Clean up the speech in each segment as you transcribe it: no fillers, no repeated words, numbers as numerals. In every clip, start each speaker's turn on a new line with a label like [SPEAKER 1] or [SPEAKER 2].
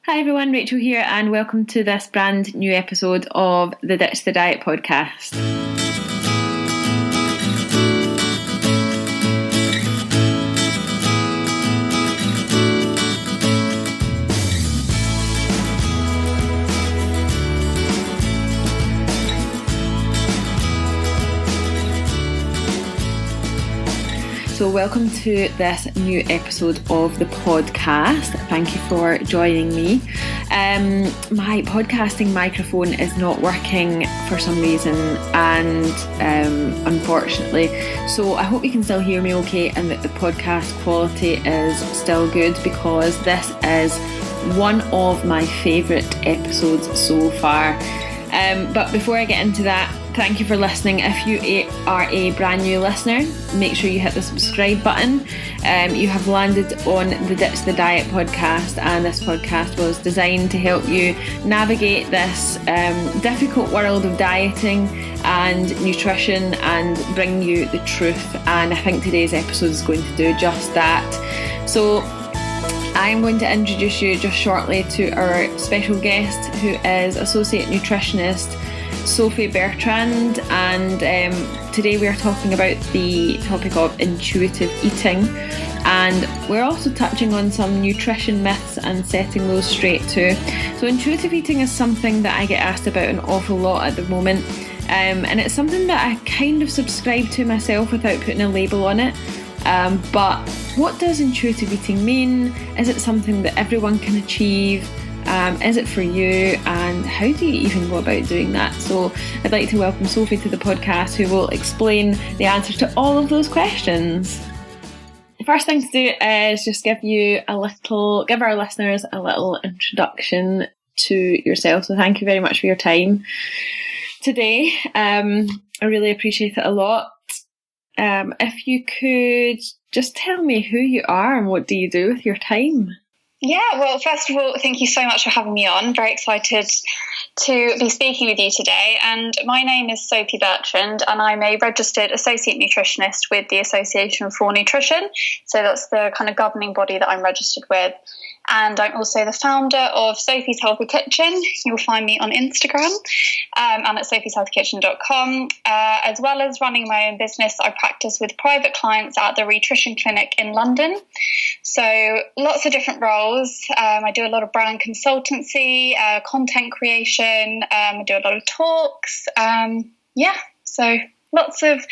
[SPEAKER 1] Hi everyone, Rachael here, and welcome to this brand new episode of the Ditch the Diet podcast. So welcome to this new episode of the podcast. Thank you for joining me. My podcasting microphone is not working for some reason, and unfortunately, so I hope you can still hear me okay and that the podcast quality is still good, because this is one of my favourite episodes so far. But before I get into that, thank you for listening. If you are a brand new listener, make sure you hit the subscribe button. You have landed on the Ditch the Diet podcast, and this podcast was designed to help you navigate this difficult world of dieting and nutrition and bring you the truth. And I think today's episode is going to do just that. So I'm going to introduce you just shortly to our special guest, who is Associate Nutritionist Sophie Bertrand, and today we are talking about the topic of intuitive eating, and we're also touching on some nutrition myths and setting those straight too. So intuitive eating is something that I get asked about an awful lot at the moment, and it's something that I kind of subscribe to myself without putting a label on it. But what does intuitive eating mean? Is it something that everyone can achieve? Is it for you? And how do you even go about doing that? So I'd like to welcome Sophie to the podcast, who will explain the answers to all of those questions. The first thing to do is just give our listeners a little introduction to yourself. So thank you very much for your time today. I really appreciate it a lot. If you could just tell me who you are and what do you do with your time?
[SPEAKER 2] Yeah, well, first of all, thank you so much for having me on. Very excited to be speaking with you today. And my name is Sophie Bertrand, and I'm a Registered Associate Nutritionist with the Association for Nutrition. So that's the kind of governing body that I'm registered with. And I'm also the founder of Sophie's Healthy Kitchen. You'll find me on Instagram and at sophieshealthykitchen.com. As well as running my own business, I practice with private clients at the Nutrition Clinic in London. So lots of different roles. I do a lot of brand consultancy, content creation. I do a lot of talks. So lots of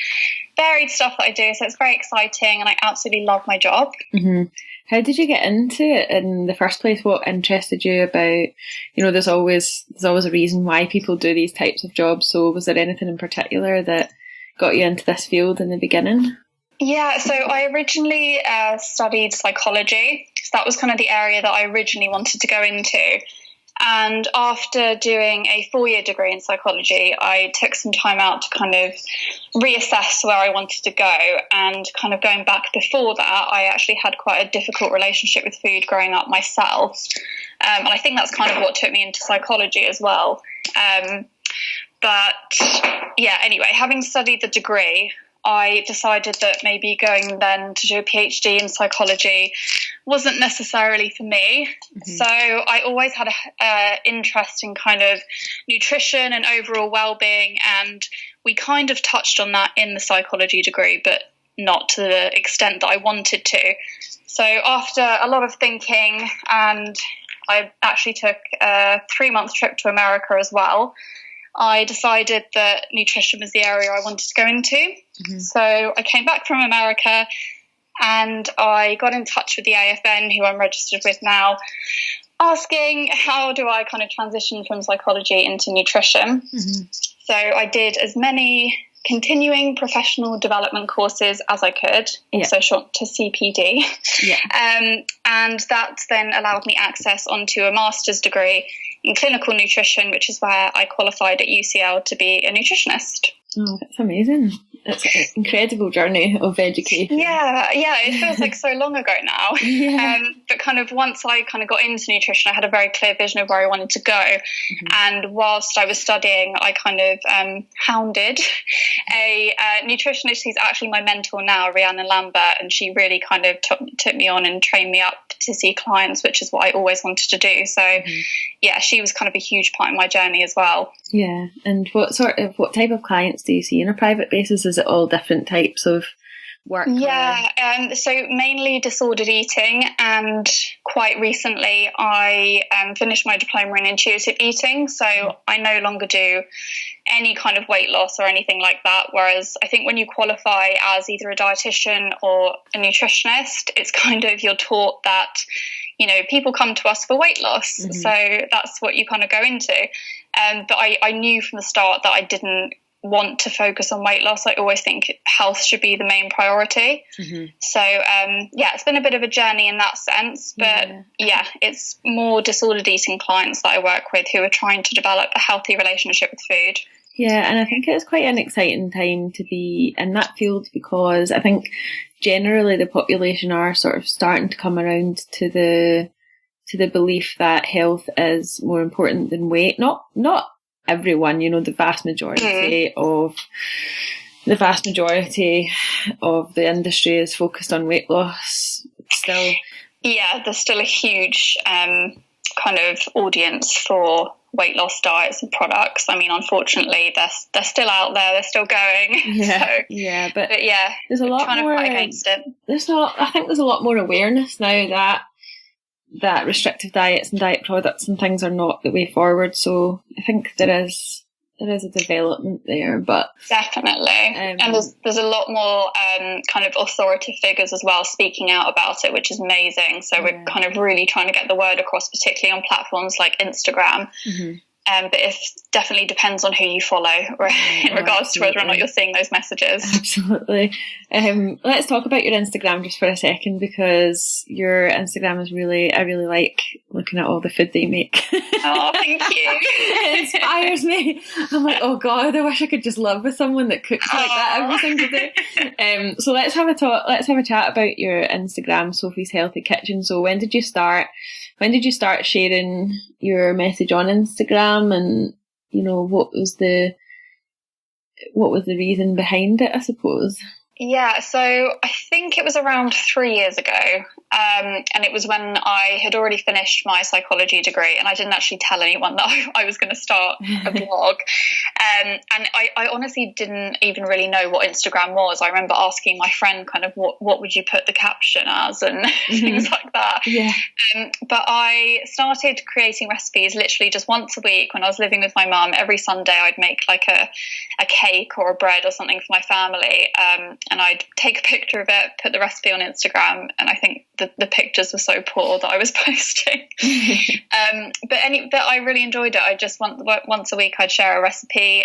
[SPEAKER 2] varied stuff that I do. So it's very exciting, and I absolutely love my job.
[SPEAKER 1] Mm-hmm. How did you get into it in the first place? What interested you about, there's always a reason why people do these types of jobs. So was there anything in particular that got you into this field in the beginning?
[SPEAKER 2] Yeah, so I originally studied psychology. So that was kind of the area that I originally wanted to go into. And after doing a 4-year degree in psychology, I took some time out to kind of reassess where I wanted to go. And kind of going back before that, I actually had quite a difficult relationship with food growing up myself. And I think that's kind of what took me into psychology as well. Anyway, having studied the degree, I decided that maybe going then to do a PhD in psychology wasn't necessarily for me. Mm-hmm. So I always had an interest in kind of nutrition and overall well-being, and we kind of touched on that in the psychology degree, but not to the extent that I wanted to. So after a lot of thinking, and I actually took a 3-month trip to America as well, I decided that nutrition was the area I wanted to go into. Mm-hmm. So I came back from America and I got in touch with the AFN, who I'm registered with now, asking how do I kind of transition from psychology into nutrition. Mm-hmm. So I did as many continuing professional development courses as I could, also short to CPD. Yeah. And that then allowed me access onto a master's degree in clinical nutrition, which is where I qualified at UCL to be a nutritionist.
[SPEAKER 1] Oh, that's amazing. It's an incredible journey of education.
[SPEAKER 2] Yeah, it feels like so long ago now.
[SPEAKER 1] Yeah.
[SPEAKER 2] But kind of once I kind of got into nutrition, I had a very clear vision of where I wanted to go.
[SPEAKER 1] Mm-hmm.
[SPEAKER 2] And whilst I was studying, I kind of hounded a nutritionist who's actually my mentor now, Rhiannon Lambert, and she really kind of took me on and trained me up to see clients, which is what I always wanted to do. So yeah, she was kind of a huge part in my journey as well.
[SPEAKER 1] Yeah. And what type of clients do you see on a private basis? Is it all different types of work?
[SPEAKER 2] Yeah, so mainly disordered eating, and quite recently I finished my diploma in intuitive eating, so I no longer do any kind of weight loss or anything like that, whereas I think when you qualify as either a dietitian or a nutritionist, it's kind of, you're taught that, you know, people come to us for weight loss, so that's what you kind of go into. But I knew from the start that I didn't want to focus on weight loss. I always think health should be the main priority. So it's been a bit of a journey in that sense, but it's more disordered eating clients that I work with who are trying to develop a healthy relationship with food.
[SPEAKER 1] Yeah, and I think it's quite an exciting time to be in that field, because I think generally the population are sort of starting to come around to the belief that health is more important than weight. Not everyone, you know, the vast majority of the industry is focused on weight loss still. Yeah,
[SPEAKER 2] there's still a huge kind of audience for weight loss diets and products. I mean, unfortunately, they're still out there, they're still going.
[SPEAKER 1] But there's a lot
[SPEAKER 2] trying
[SPEAKER 1] more
[SPEAKER 2] to fight against it.
[SPEAKER 1] I think there's a lot more awareness now that restrictive diets and diet products and things are not the way forward. So I think there is a development there, but
[SPEAKER 2] definitely, and there's a lot more kind of authoritative figures as well speaking out about it, which is amazing. So we're kind of really trying to get the word across, particularly on platforms like Instagram. But it definitely depends on who you follow in regards to whether or not you're seeing those messages.
[SPEAKER 1] Absolutely. Let's talk about your Instagram just for a second, because your Instagram is I really like looking at all the food that you make.
[SPEAKER 2] Oh, thank you.
[SPEAKER 1] It inspires me. I'm like, oh God, I wish I could just live with someone that cooks like that every single day. So let's have a chat about your Instagram, Sophie's Healthy Kitchen. So when did you start sharing your message on Instagram, and you know, what was the reason behind it, I suppose?
[SPEAKER 2] Yeah, so I think it was around 3 years ago, and it was when I had already finished my psychology degree, and I didn't actually tell anyone that I was going to start a blog. And I honestly didn't even really know what Instagram was. I remember asking my friend kind of what would you put the caption as and things like that.
[SPEAKER 1] Yeah.
[SPEAKER 2] But I started creating recipes literally just once a week when I was living with my mum. Every Sunday I'd make like a cake or a bread or something for my family. And I'd take a picture of it, put the recipe on Instagram, and I think the pictures were so poor that I was posting. But I really enjoyed it. I just once a week I'd share a recipe.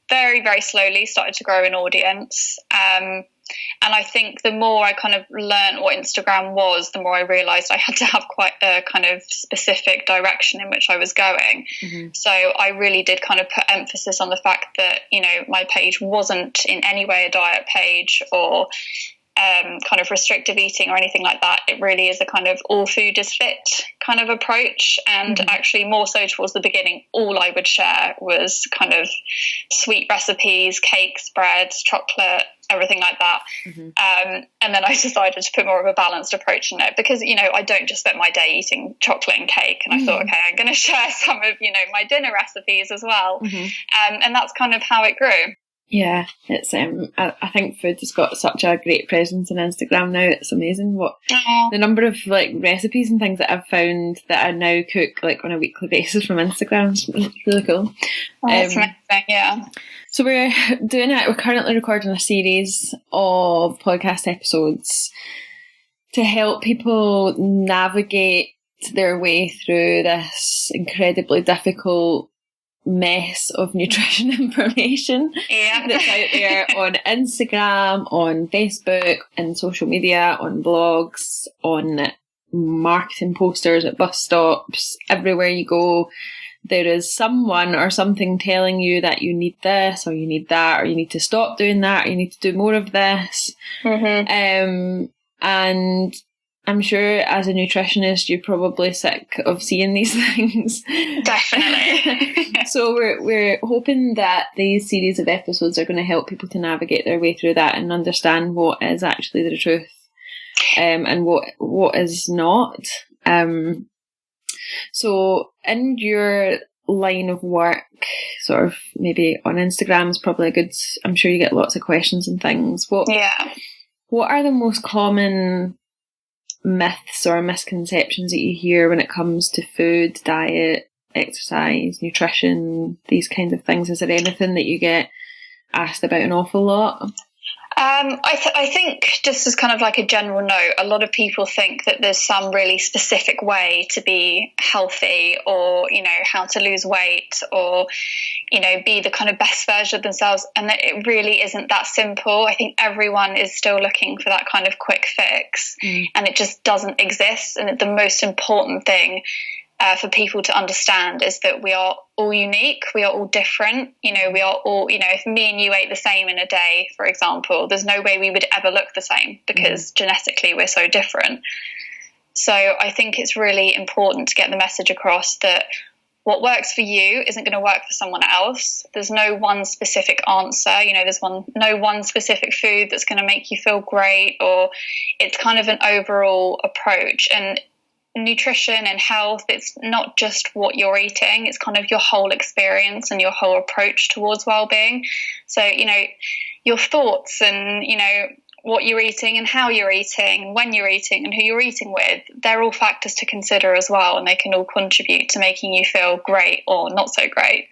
[SPEAKER 2] Very, very slowly started to grow an audience. And I think the more I kind of learned what Instagram was, the more I realised I had to have quite a kind of specific direction in which I was going. So I really did kind of put emphasis on the fact that, you know, my page wasn't in any way a diet page or kind of restrictive eating or anything like that. It really is a kind of all food is fit kind of approach. And actually more so towards the beginning, all I would share was kind of sweet recipes, cakes, breads, chocolate, everything like that. And then I decided to put more of a balanced approach in it, because, you know, I don't just spend my day eating chocolate and cake. And I thought, okay, I'm going to share some of, you know, my dinner recipes as well. And that's kind of how it grew.
[SPEAKER 1] Yeah, it's I think food has got such a great presence on Instagram now. It's amazing the number of like recipes and things that I've found that I now cook like on a weekly basis from Instagram. It's really cool.
[SPEAKER 2] That's amazing, yeah.
[SPEAKER 1] So we're currently recording a series of podcast episodes to help people navigate their way through this incredibly difficult mess of nutrition information that's out there on Instagram, on Facebook, in social media, on blogs, on marketing posters at bus stops, everywhere you go. there is someone or something telling you that you need this or you need that, or you need to stop doing that, or you need to do more of this. And I'm sure as a nutritionist, you're probably sick of seeing these things.
[SPEAKER 2] Definitely.
[SPEAKER 1] So we're hoping that these series of episodes are going to help people to navigate their way through that and understand what is actually the truth, and what is not. So in your line of work, sort of maybe on Instagram is probably a good, I'm sure you get lots of questions and things. What are the most common myths or misconceptions that you hear when it comes to food, diet, exercise, nutrition, these kinds of things? Is there anything that you get asked about an awful lot?
[SPEAKER 2] I think just as kind of like a general note, a lot of people think that there's some really specific way to be healthy, or, you know, how to lose weight, or, you know, be the kind of best version of themselves. And it really isn't that simple. I think everyone is still looking for that kind of quick fix, and it just doesn't exist. And the most important thing for people to understand is that we are all unique, we are all different. You know, we are all, you know, if me and you ate the same in a day, for example, there's no way we would ever look the same, because genetically we're so different. So I think it's really important to get the message across that what works for you isn't going to work for someone else. There's no one specific answer. You know, there's no one specific food that's going to make you feel great, or it's kind of an overall approach. And nutrition and health, it's not just what you're eating, it's kind of your whole experience and your whole approach towards well-being. So, you know, your thoughts and, you know, what you're eating and how you're eating, when you're eating and who you're eating with, they're all factors to consider as well, and they can all contribute to making you feel great or not so great.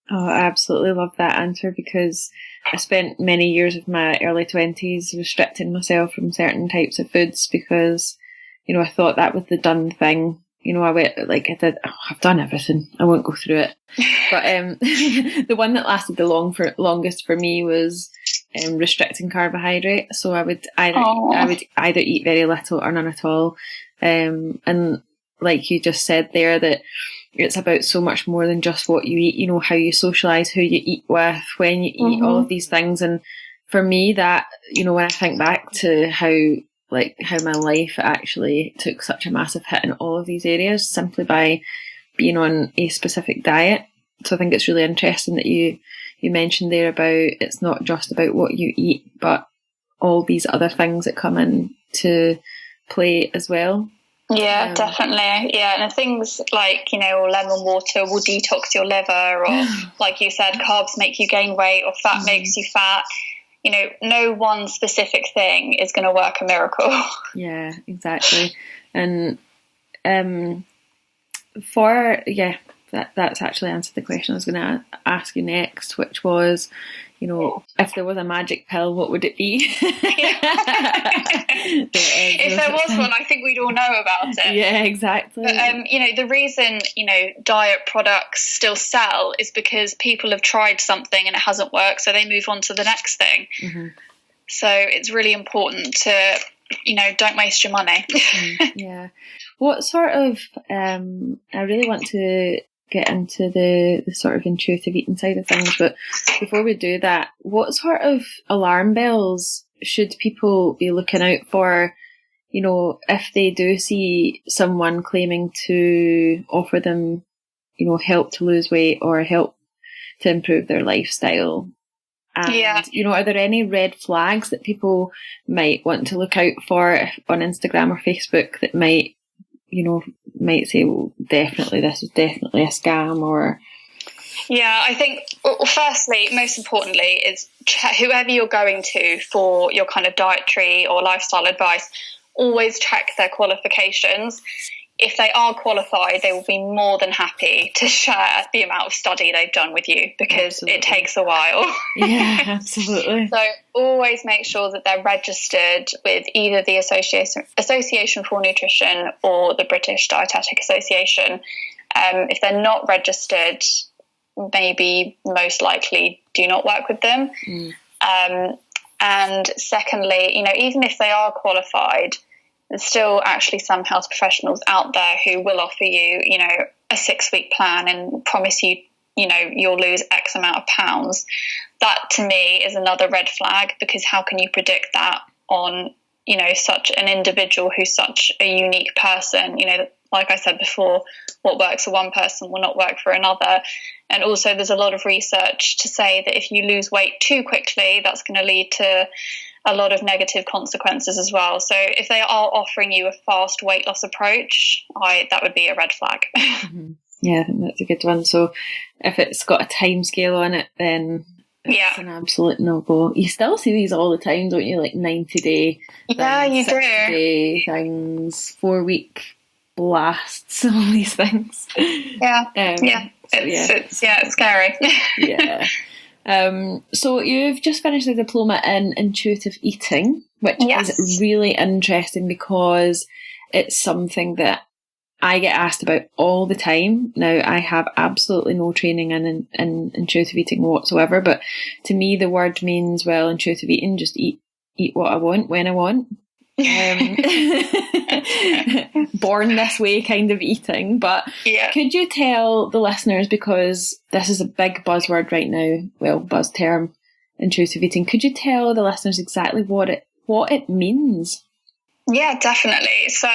[SPEAKER 1] Oh, I absolutely love that answer, because I spent many years of my early 20s restricting myself from certain types of foods because, you know, I thought that was the done thing. You know, I've done everything. I won't go through it. But the one that lasted the longest for me was restricting carbohydrate. So I would either eat very little or none at all. And like you just said there, that it's about so much more than just what you eat. You know, how you socialise, who you eat with, when you eat, all of these things. And for me, that, you know, when I think back to how my life actually took such a massive hit in all of these areas simply by being on a specific diet. So I think it's really interesting that you mentioned there about it's not just about what you eat, but all these other things that come in to play as well.
[SPEAKER 2] Yeah, definitely. Yeah, and things like, you know, lemon water will detox your liver, or like you said, carbs make you gain weight, or fat makes you fat. You know, no one specific thing is going to work a miracle. Yeah,
[SPEAKER 1] exactly. And that's actually answered the question I was going to ask you next, which was, you know, if there was a magic pill, what would it be?
[SPEAKER 2] If there was one, I think we'd all know about it.
[SPEAKER 1] Yeah, exactly.
[SPEAKER 2] But, you know, the reason, you know, diet products still sell is because people have tried something and it hasn't worked, so they move on to the next thing. So it's really important to, you know, don't waste your money.
[SPEAKER 1] Yeah. What sort of, I really want to get into the sort of intuitive eating side of things, but before we do that, what sort of alarm bells should people be looking out for, you know, if they do see someone claiming to offer them, you know, help to lose weight or help to improve their lifestyle? And, you know, are there any red flags that people might want to look out for on Instagram or Facebook that might say, well, definitely, this is definitely a scam? Or
[SPEAKER 2] yeah, I think, well, firstly, most importantly, is whoever you're going to for your kind of dietary or lifestyle advice, always check their qualifications. If they are qualified, they will be more than happy to share the amount of study they've done with you, because it takes a while.
[SPEAKER 1] Yeah, absolutely.
[SPEAKER 2] So always make sure that they're registered with either the Association for Nutrition or the British Dietetic Association. If they're not registered, maybe most likely do not work with them. And secondly, you know, even if they are qualified, there's still actually some health professionals out there who will offer you, you know, a 6-week plan and promise you, you'll lose X amount of pounds, that to me is another red flag, because how can you predict that on, such an individual who's such a unique person? Like I said before, what works for one person will not work for another. And also there's a lot of research to say that if you lose weight too quickly, that's going to lead to a lot of negative consequences as well. So if they are offering you a fast weight loss approach, that would be a red flag.
[SPEAKER 1] Mm-hmm. Yeah, I think that's a good one. So if it's got a time scale on it, then it's an absolute no-go. You still see these all the time, don't you? Like 90-day things, 60-day things, 4-week blasts, all these things.
[SPEAKER 2] It's scary.
[SPEAKER 1] Yeah. So you've just finished a diploma in intuitive eating, which is really interesting because it's something that I get asked about all the time. Now, I have absolutely no training in intuitive eating whatsoever, but to me the word means, well, intuitive eating, just eat what I want when I want. Born this way kind of eating. But could you tell the listeners, because this is a big buzzword right now, well, buzz term, intuitive eating, could you tell the listeners exactly what it means?
[SPEAKER 2] Yeah, definitely. So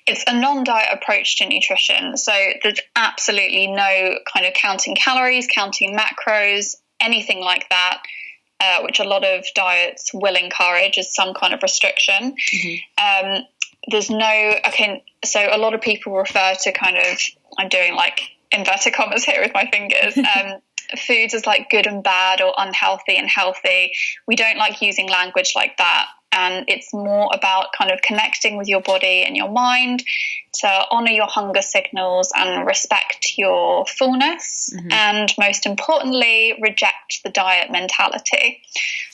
[SPEAKER 2] it's a non-diet approach to nutrition. So there's absolutely no kind of counting calories, counting macros, anything like that, which a lot of diets will encourage as some kind of restriction. Mm-hmm. So a lot of people refer to kind of, I'm doing like inverted commas here with my fingers, foods as like good and bad or unhealthy and healthy. We don't like using language like that. And it's more about kind of connecting with your body and your mind to honour your hunger signals and respect your fullness. Mm-hmm. And most importantly, reject the diet mentality.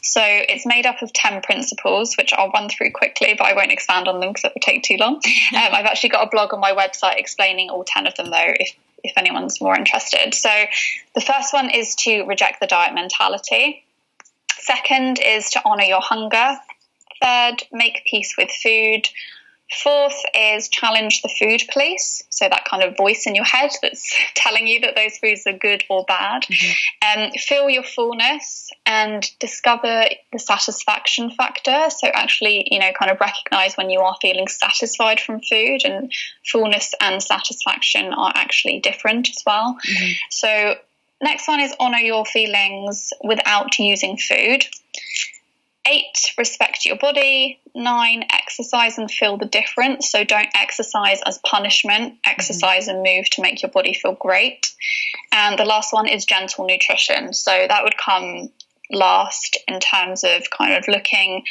[SPEAKER 2] So it's made up of 10 principles, which I'll run through quickly, but I won't expand on them because it would take too long. I've actually got a blog on my website explaining all 10 of them, though, if anyone's more interested. So the first one is to reject the diet mentality. Second is to honour your hunger. Third, make peace with food. Fourth is challenge the food police, so that kind of voice in your head that's telling you that those foods are good or bad. Mm-hmm. Feel your fullness and discover the satisfaction factor. So actually, kind of recognize when you are feeling satisfied from food, and fullness and satisfaction are actually different as well. Mm-hmm. So next one is honor your feelings without using food. 8, respect your body. 9, exercise and feel the difference. So don't exercise as punishment. Exercise and move to make your body feel great. And the last one is gentle nutrition. So that would come last in terms of kind of looking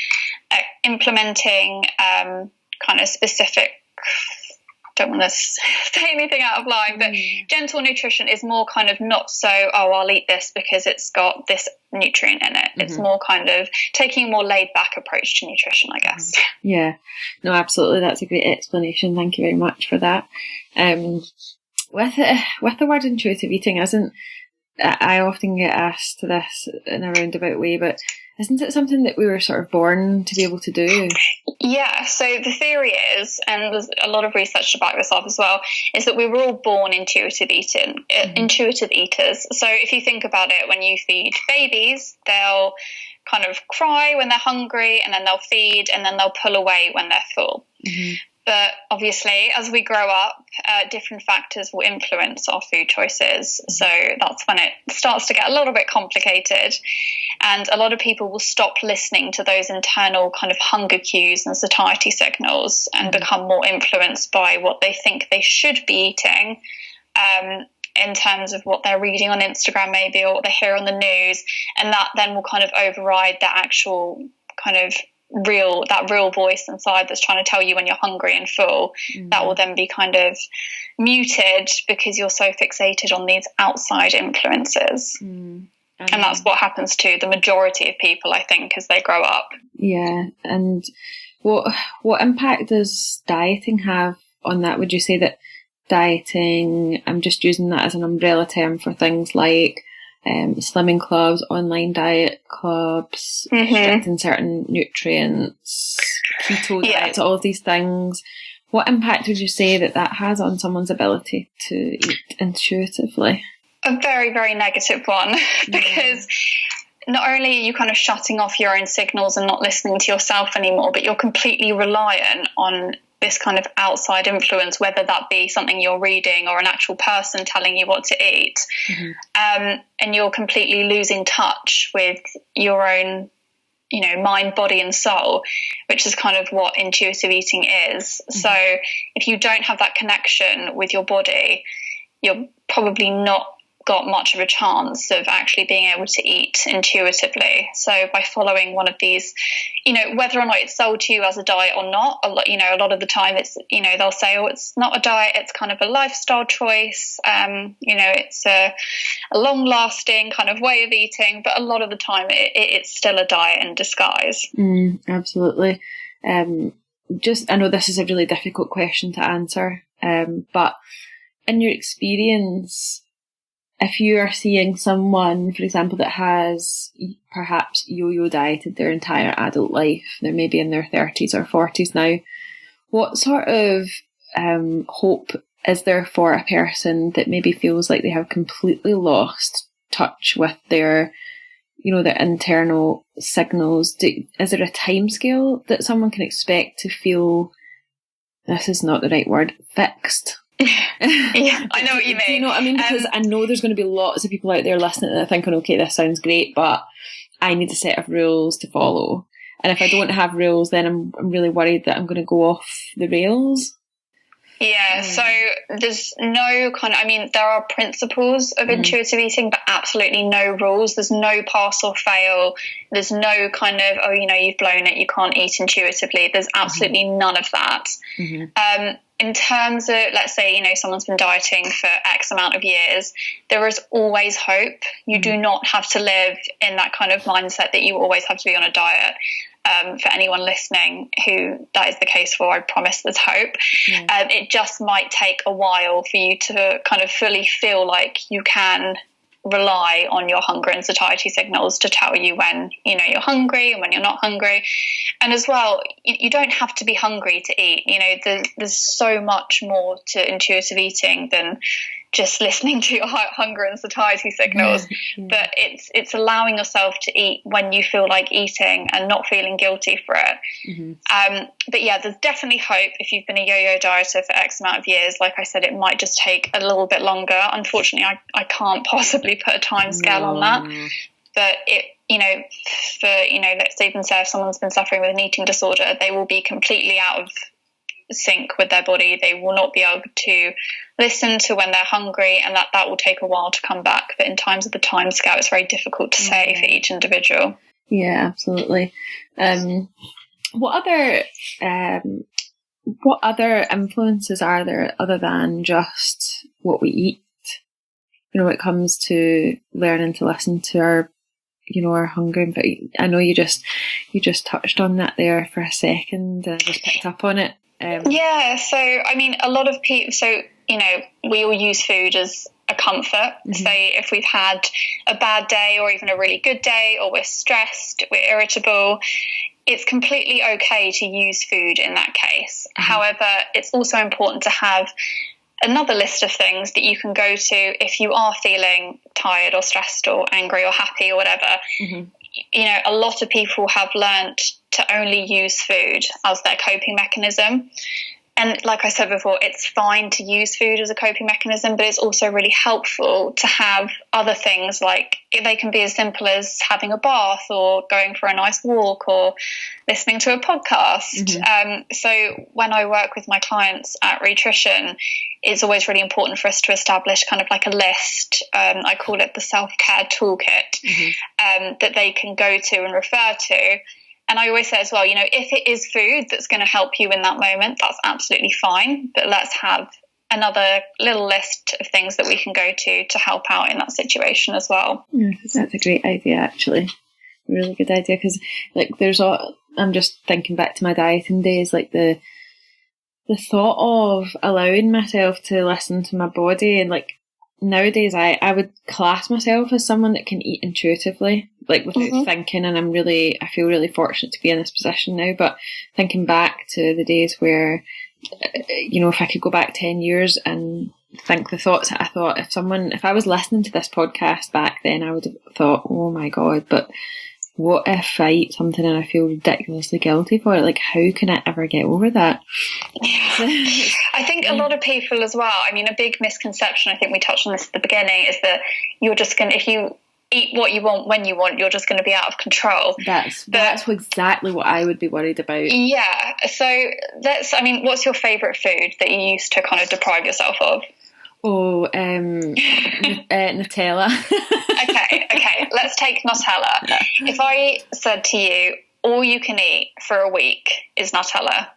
[SPEAKER 2] at implementing kind of specific, don't want to say anything out of line, but gentle nutrition is more kind of not so, I'll eat this because it's got this nutrient in it. Mm-hmm. It's more kind of taking a more laid back approach to nutrition, I guess.
[SPEAKER 1] Yeah, no, absolutely. That's a great explanation. Thank you very much for that. With the word intuitive eating, I often get asked this in a roundabout way, but isn't it something that we were sort of born to be able to do?
[SPEAKER 2] Yeah, so the theory is, and there's a lot of research to back this up as well, is that we were all born intuitive eaters. So if you think about it, when you feed babies, they'll kind of cry when they're hungry, and then they'll feed, and then they'll pull away when they're full. Mm-hmm. But obviously, as we grow up, different factors will influence our food choices. So that's when it starts to get a little bit complicated. And a lot of people will stop listening to those internal kind of hunger cues and satiety signals and become more influenced by what they think they should be eating, in terms of what they're reading on Instagram maybe, or what they hear on the news. And that then will kind of override the actual kind of real voice inside that's trying to tell you when you're hungry and full. That will then be kind of muted because you're so fixated on these outside influences. And that's what happens to the majority of people, I think, as they grow up. Yeah.
[SPEAKER 1] And what impact does dieting have on that? Would you say that dieting, I'm just using that as an umbrella term for things like slimming clubs, online diet clubs, restricting certain nutrients, keto diets, all of these things. What impact would you say that has on someone's ability to eat intuitively?
[SPEAKER 2] A very, very negative one, because not only are you kind of shutting off your own signals and not listening to yourself anymore, but you're completely reliant on this kind of outside influence, whether that be something you're reading or an actual person telling you what to eat. And you're completely losing touch with your own, mind, body and soul, which is kind of what intuitive eating is. So if you don't have that connection with your body, you're probably not got much of a chance of actually being able to eat intuitively. So by following one of these, whether or not it's sold to you as a diet or not, a lot of the time it's, they'll say, oh, it's not a diet, it's kind of a lifestyle choice. It's a long lasting kind of way of eating, but a lot of the time it's still a diet in disguise.
[SPEAKER 1] Absolutely. I know this is a really difficult question to answer, but in your experience, if you are seeing someone, for example, that has perhaps yo-yo dieted their entire adult life, they're maybe in their 30s or 40s now, what sort of hope is there for a person that maybe feels like they have completely lost touch with their internal signals? Is there a timescale that someone can expect to feel, this is not the right word, fixed?
[SPEAKER 2] Yeah, I know what you mean.
[SPEAKER 1] Do you know what I mean? Because I know there's going to be lots of people out there listening that are thinking, okay, this sounds great, but I need a set of rules to follow. And if I don't have rules, then I'm really worried that I'm going to go off the rails.
[SPEAKER 2] Yeah, so there's no there are principles of intuitive eating, but absolutely no rules. There's no pass or fail. There's no kind of, you've blown it, you can't eat intuitively. There's absolutely none of that. In terms of, let's say, someone's been dieting for X amount of years, there is always hope. You do not have to live in that kind of mindset that you always have to be on a diet. For anyone listening who that is the case for, I promise there's hope. It just might take a while for you to kind of fully feel like you can rely on your hunger and satiety signals to tell you when you're hungry and when you're not hungry. And as well, you don't have to be hungry to eat. There's so much more to intuitive eating than just listening to your hunger and satiety signals. But it's allowing yourself to eat when you feel like eating and not feeling guilty for it. But yeah, there's definitely hope if you've been a yo-yo dieter for X amount of years. Like I said, it might just take a little bit longer. Unfortunately, I can't possibly put a time scale on that. But let's even say if someone's been suffering with an eating disorder, they will be completely out of sync with their body. They will not be able to listen to when they're hungry, and that will take a while to come back. But in terms of the time scale, it's very difficult to say for each individual. Yeah, absolutely.
[SPEAKER 1] What other influences are there other than just what we eat? When it comes to learning to listen to our hunger. But I know you just touched on that there for a second. I just picked up on it.
[SPEAKER 2] So a lot of people. So we all use food as a comfort. Say if we've had a bad day or even a really good day, or we're stressed, we're irritable, it's completely okay to use food in that case. However, it's also important to have another list of things that you can go to if you are feeling tired or stressed or angry or happy or whatever. A lot of people have learnt to only use food as their coping mechanism. And like I said before, it's fine to use food as a coping mechanism, but it's also really helpful to have other things, like they can be as simple as having a bath or going for a nice walk or listening to a podcast. So when I work with my clients at Nutrition, it's always really important for us to establish kind of like a list. I call it the self-care toolkit, that they can go to and refer to. And I always say as well, if it is food that's going to help you in that moment, that's absolutely fine. But let's have another little list of things that we can go to help out in that situation as well.
[SPEAKER 1] That's a great idea, actually. A really good idea, because I'm just thinking back to my dieting days, like the thought of allowing myself to listen to my body, and like nowadays I would class myself as someone that can eat intuitively, like without thinking, and I feel really fortunate to be in this position now. But thinking back to the days where if I could go back 10 years and think the thoughts that I thought, if I was listening to this podcast back then, I would have thought, oh my God, but what if I eat something and I feel ridiculously guilty for it? Like, how can I ever get over that?
[SPEAKER 2] I think a lot of people as well, I mean, a big misconception, I think we touched on this at the beginning, is that you're just going to, if you eat what you want when you want, you're just going to be out of control.
[SPEAKER 1] That's exactly what I would be worried about. Yeah.
[SPEAKER 2] So what's your favourite food that you used to kind of deprive yourself of?
[SPEAKER 1] Oh, Nutella.
[SPEAKER 2] Okay. Let's take Nutella.
[SPEAKER 1] Yeah.
[SPEAKER 2] If I said to you, all you can eat for a week is Nutella,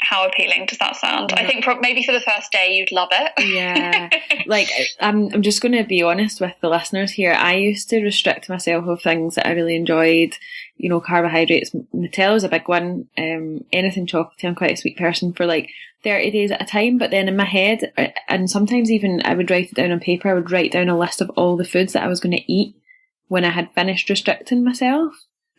[SPEAKER 2] how appealing does that sound? Yeah. I think maybe for the first day you'd love it.
[SPEAKER 1] Yeah. Like, I'm just going to be honest with the listeners here. I used to restrict myself of things that I really enjoyed. Carbohydrates. Nutella's a big one. Anything chocolatey. I'm quite a sweet person for like 30 days at a time, but then in my head, and sometimes even I would write it down on paper, I would write down a list of all the foods that I was going to eat when I had finished restricting myself.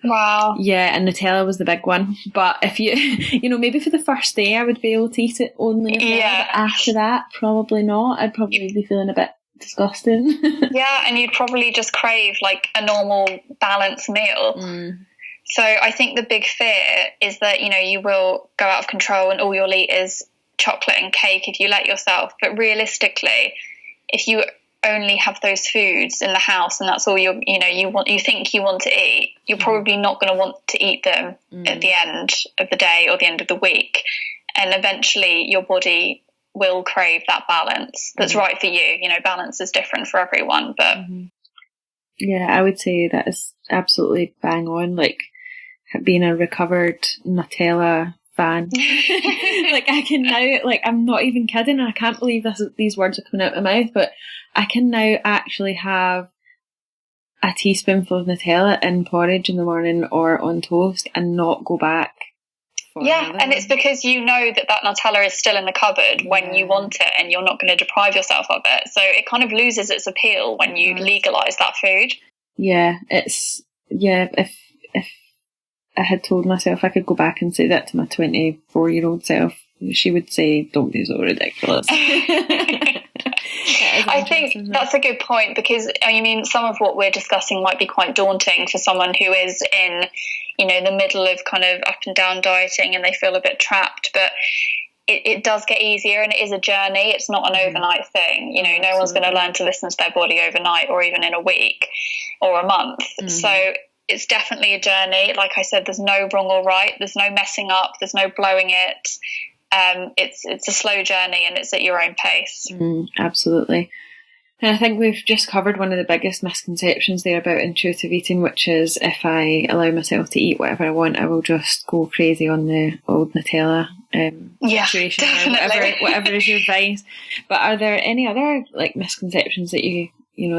[SPEAKER 2] Wow.
[SPEAKER 1] Yeah, and Nutella was the big one. But if you, maybe for the first day I would be able to eat it only. Yeah. But after that, probably not. I'd probably be feeling a bit disgusting.
[SPEAKER 2] Yeah, and you'd probably just crave like a normal balanced meal. So I think the big fear is that, you will go out of control and all you'll eat is chocolate and cake if you let yourself. But realistically, if you only have those foods in the house and that's all you think you want to eat, you're probably not going to want to eat them at the end of the day or the end of the week. And eventually your body will crave that balance that's right for you. Balance is different for everyone, but
[SPEAKER 1] yeah, I would say that is absolutely bang on. Like, being a recovered Nutella fan, like I can now, like, I'm not even kidding, I can't believe these words are coming out of my mouth, but I can now actually have a teaspoonful of Nutella in porridge in the morning or on toast and not go back.
[SPEAKER 2] And it's because you know that Nutella is still in the cupboard when you want it and you're not going to deprive yourself of it. So it kind of loses its appeal when you legalise that food.
[SPEAKER 1] Yeah, if I had told myself I could go back and say that to my 24-year-old self, she would say, don't be so ridiculous.
[SPEAKER 2] I think that's a good point, because some of what we're discussing might be quite daunting for someone who is in the middle of kind of up and down dieting and they feel a bit trapped, but it does get easier and it is a journey. It's not an overnight thing. No one's going to learn to listen to their body overnight or even in a week or a month. So it's definitely a journey. Like I said, there's no wrong or right. There's no messing up. There's no blowing it. It's a slow journey and it's at your own pace.
[SPEAKER 1] Absolutely. And I think we've just covered one of the biggest misconceptions there about intuitive eating, which is if I allow myself to eat whatever I want, I will just go crazy on the old Nutella situation, or whatever is your advice. But are there any other like misconceptions that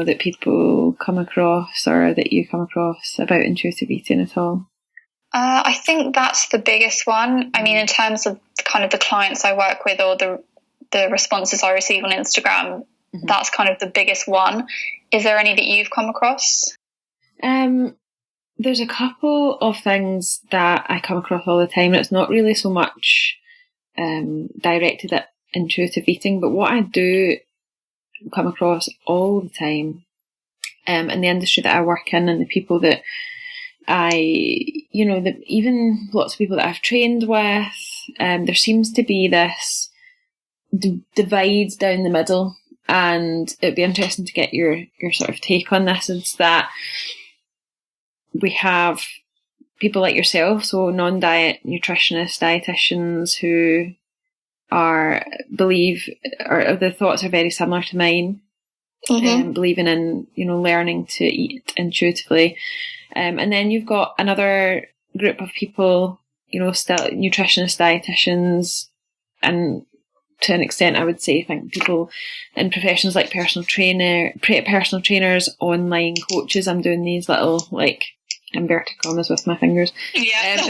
[SPEAKER 1] that people come across or that you come across about intuitive eating at all?
[SPEAKER 2] I think that's the biggest one. I mean, in terms of kind of the clients I work with or the responses I receive on Instagram, that's kind of the biggest one. Is there any that you've come across?
[SPEAKER 1] There's a couple of things that I come across all the time. It's not really so much directed at intuitive eating, but what I do come across all the time in the industry that I work in and the people that even lots of people that I've trained with, there seems to be this divide down the middle, and it'd be interesting to get your sort of take on this. Is that we have people like yourself, so non-diet nutritionists, dietitians, who believe, or the thoughts are very similar to mine, believing in learning to eat intuitively. And then you've got another group of people, still nutritionists, dietitians, and to an extent, I would say, think people in professions like personal trainers, online coaches. I'm doing these little inverted commas with my fingers.
[SPEAKER 2] Yeah.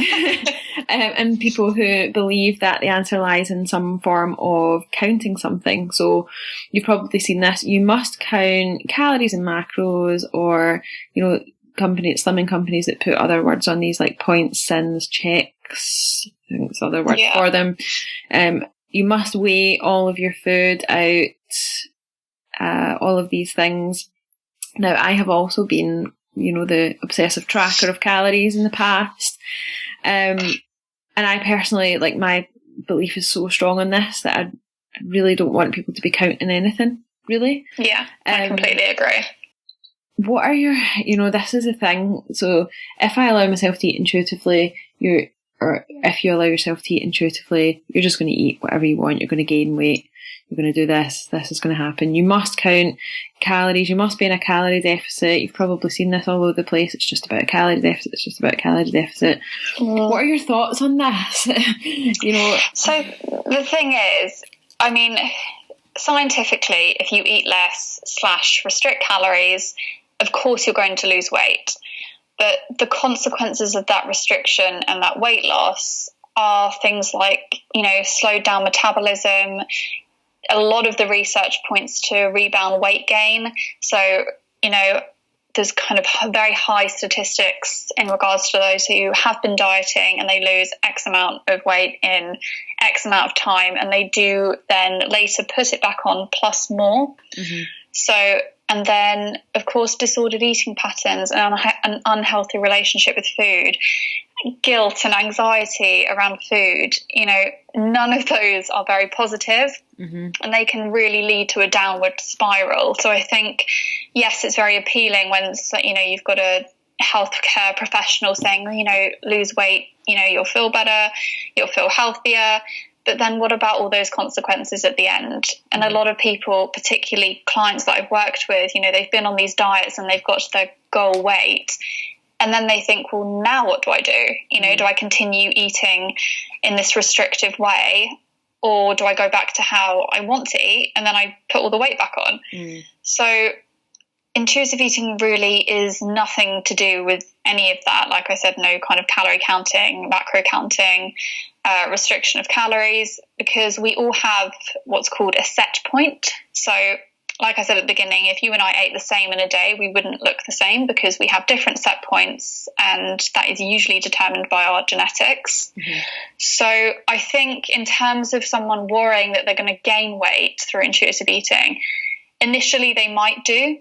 [SPEAKER 1] And people who believe that the answer lies in some form of counting something. So you've probably seen this. You must count calories and macros, or slimming companies that put other words on these like points, sins, checks, think it's the other word for them. You must weigh all of your food out, all of these things. Now, I have also been, the obsessive tracker of calories in the past. And I personally, my belief is so strong on this that I really don't want people to be counting anything, really.
[SPEAKER 2] Yeah, I completely agree.
[SPEAKER 1] What are your, this is the thing. So if I allow myself to eat intuitively, or if you allow yourself to eat intuitively, you're just going to eat whatever you want. You're going to gain weight. You're going to do this. This is going to happen. You must count calories. You must be in a calorie deficit. You've probably seen this all over the place. It's just about a calorie deficit. It's just about a calorie deficit. What are your thoughts on this?
[SPEAKER 2] So the thing is, scientifically, if you eat less / restrict calories, of course you're going to lose weight. But the consequences of that restriction and that weight loss are things like, slowed down metabolism. A lot of the research points to rebound weight gain. So, there's kind of very high statistics in regards to those who have been dieting and they lose X amount of weight in X amount of time, and they do then later put it back on plus more. Mm-hmm. So, and then, of course, disordered eating patterns and an unhealthy relationship with food, guilt and anxiety around food, none of those are very positive. Mm-hmm. And they can really lead to a downward spiral. So I think, yes, it's very appealing when, you've got a healthcare professional saying, lose weight, you'll feel better, you'll feel healthier. But then what about all those consequences at the end? And a lot of people, particularly clients that I've worked with, they've been on these diets and they've got to their goal weight. And then they think, well, now what do I do? Do I continue eating in this restrictive way? Or do I go back to how I want to eat and then I put all the weight back on? So intuitive eating really is nothing to do with any of that. Like I said, no kind of calorie counting, macro counting, restriction of calories, because we all have what's called a set point. So like I said at the beginning, if you and I ate the same in a day, we wouldn't look the same because we have different set points, and that is usually determined by our genetics. Mm-hmm. So I think in terms of someone worrying that they're going to gain weight through intuitive eating, initially they might do,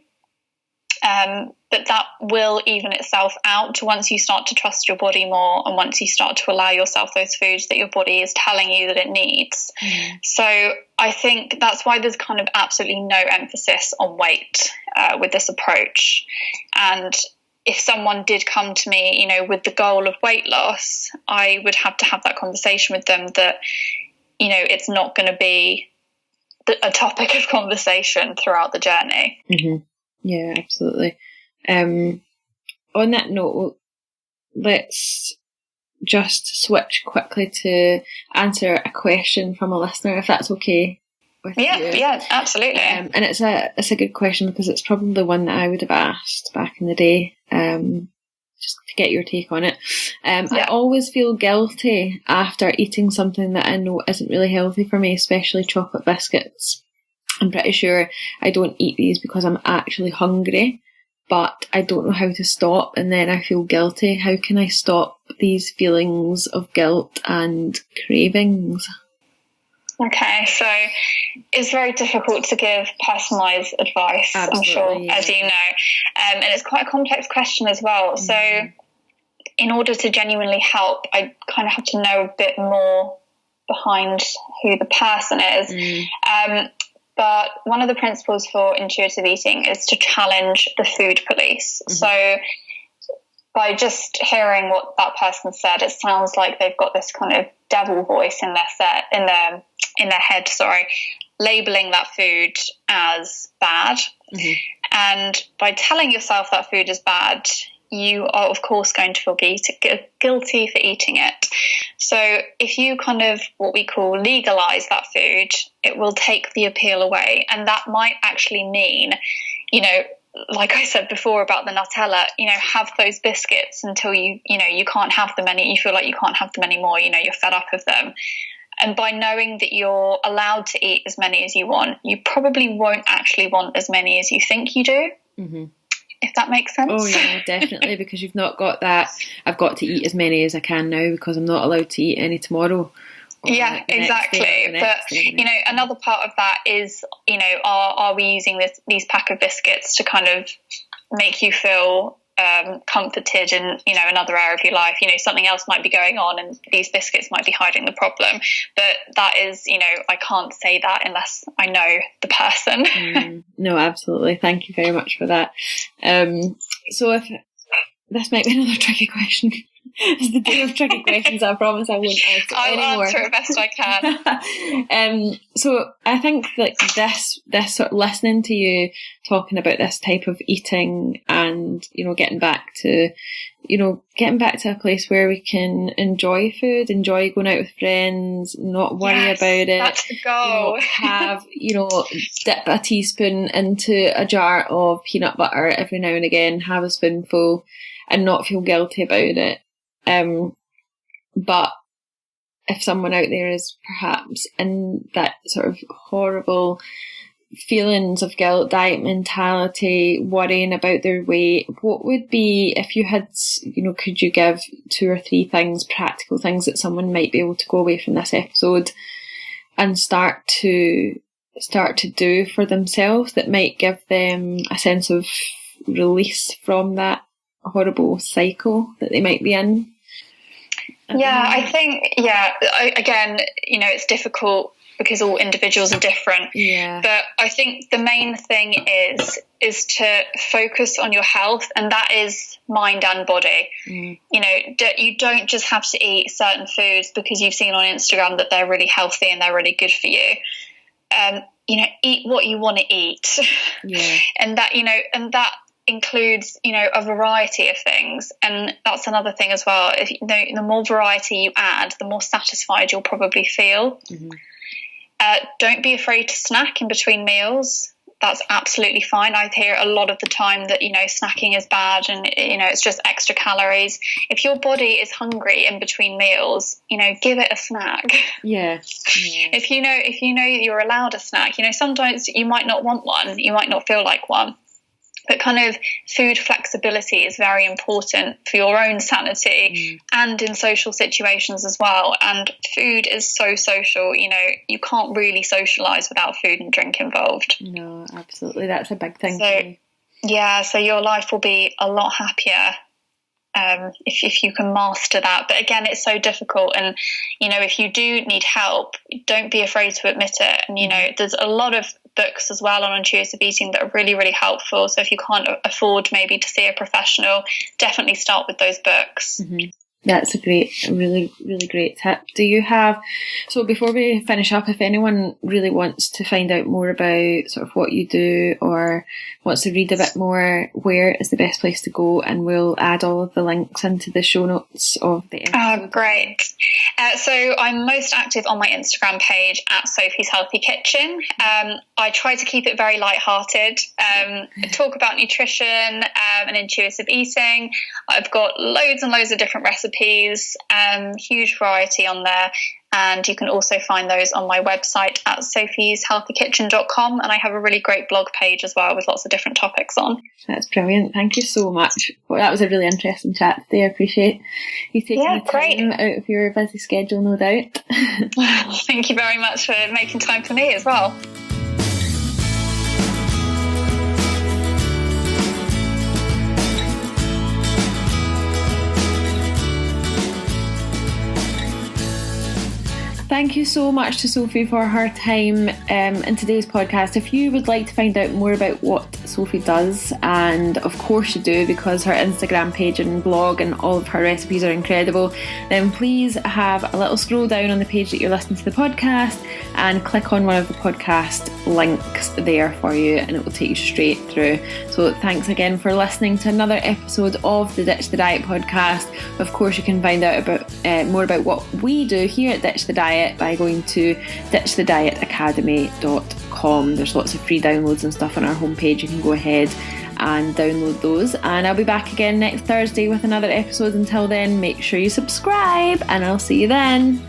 [SPEAKER 2] but that will even itself out once you start to trust your body more and once you start to allow yourself those foods that your body is telling you that it needs. Mm. So I think that's why there's kind of absolutely no emphasis on weight with this approach. And if someone did come to me, with the goal of weight loss, I would have to have that conversation with them that, it's not going to be a topic of conversation throughout the journey.
[SPEAKER 1] Mm-hmm. Yeah, absolutely. On that note, let's just switch quickly to answer a question from a listener, if that's okay with you.
[SPEAKER 2] Yeah, absolutely.
[SPEAKER 1] And it's a good question because it's probably one that I would have asked back in the day, just to get your take on it. I always feel guilty after eating something that I know isn't really healthy for me, especially chocolate biscuits. I'm pretty sure I don't eat these because I'm actually hungry, but I don't know how to stop, and then I feel guilty. How can I stop these feelings of guilt and cravings?
[SPEAKER 2] Okay, so it's very difficult to give personalised advice, absolutely, I'm sure, as you know. And it's quite a complex question as well. So in order to genuinely help, I kind of have to know a bit more behind who the person is. But one of the principles for intuitive eating is to challenge the food police. Mm-hmm. So by just hearing what that person said, it sounds like they've got this kind of devil voice in their head, labeling that food as bad. Mm-hmm. And by telling yourself that food is bad, you are, of course, going to feel guilty for eating it. So if you kind of what we call legalize that food, it will take the appeal away. And that might actually mean, like I said before about the Nutella, have those biscuits until you can't have them you feel like you can't have them anymore, you're fed up of them. And by knowing that you're allowed to eat as many as you want, you probably won't actually want as many as you think you do. Mm-hmm. if that makes sense.
[SPEAKER 1] Oh yeah, definitely, because you've not got that, I've got to eat as many as I can now because I'm not allowed to eat any tomorrow.
[SPEAKER 2] Yeah, exactly. But, you know, another part of that is, you know, are we using these pack of biscuits to kind of make you feel comforted in, you know, another area of your life? You know, something else might be going on and these biscuits might be hiding the problem. But that is, you know, I can't say that unless I know the person.
[SPEAKER 1] No, absolutely. Thank you very much for that. So if this might be another tricky question. It's the day of tricky questions. I promise I won't answer
[SPEAKER 2] I'll answer it best I can.
[SPEAKER 1] So I think like this sort of listening to you talking about this type of eating and, you know, getting back to a place where we can enjoy food, enjoy going out with friends, not worry about it.
[SPEAKER 2] That's the goal.
[SPEAKER 1] Dip a teaspoon into a jar of peanut butter every now and again, have a spoonful and not feel guilty about it. But if someone out there is perhaps in that sort of horrible feelings of guilt, diet mentality, worrying about their weight, what would be, if you had, you know, could you give 2 or 3 things, practical things that someone might be able to go away from this episode and start to do for themselves that might give them a sense of release from that horrible cycle that they might be in?
[SPEAKER 2] I think, again, you know, it's difficult because all individuals are different.
[SPEAKER 1] Yeah.
[SPEAKER 2] But I think the main thing is to focus on your health, and that is mind and body. You know, you don't just have to eat certain foods because you've seen on Instagram that they're really healthy and they're really good for you. You know, eat what you want to eat.
[SPEAKER 1] Yeah.
[SPEAKER 2] And that includes, you know, a variety of things, and that's another thing as well. If you know, the more variety you add, the more satisfied you'll probably feel. Don't be afraid to snack in between meals. That's absolutely fine. I hear a lot of the time that, you know, snacking is bad and, you know, it's just extra calories. If your body is hungry in between meals, you know, give it a snack.
[SPEAKER 1] Yeah.
[SPEAKER 2] If you know you're allowed a snack, you know, sometimes you might not want one, you might not feel like one. But kind of food flexibility is very important for your own sanity and in social situations as well. And food is so social, you know, you can't really socialise without food and drink involved.
[SPEAKER 1] No, absolutely. That's a big thing.
[SPEAKER 2] So your life will be a lot happier if you can master that. But again, it's so difficult. And, you know, if you do need help, don't be afraid to admit it. And, you know, there's a lot of books as well on intuitive eating that are really, really helpful. So if you can't afford maybe to see a professional, definitely start with those books.
[SPEAKER 1] That's a really, really great tip. Do you have, so before we finish up, if anyone really wants to find out more about sort of what you do or wants to read a bit more, where is the best place to go? And we'll add all of the links into the show notes of the episode.
[SPEAKER 2] Oh, great. So I'm most active on my Instagram page at Sophie's Healthy Kitchen. I try to keep it very lighthearted. Talk about nutrition and intuitive eating. I've got loads and loads of different recipes, huge variety on there. And you can also find those on my website at sophieshealthykitchen.com. And I have a really great blog page as well with lots of different topics on.
[SPEAKER 1] That's brilliant. Thank you so much. Well, that was a really interesting chat today. I appreciate you taking the time out of your busy schedule, no doubt.
[SPEAKER 2] Thank you very much for making time for me as well.
[SPEAKER 1] Thank you so much to Sophie for her time in today's podcast. If you would like to find out more about what Sophie does, and of course you do because her Instagram page and blog and all of her recipes are incredible, then please have a little scroll down on the page that you're listening to the podcast and click on one of the podcast links there for you and it will take you straight through. So thanks again for listening to another episode of the Ditch the Diet podcast. Of course you can find out about more about what we do here at Ditch the Diet by going to ditchthedietacademy.com. There's lots of free downloads and stuff on our homepage. You can go ahead and download those, and I'll be back again next Thursday with another episode. Until then, make sure you subscribe and I'll see you then.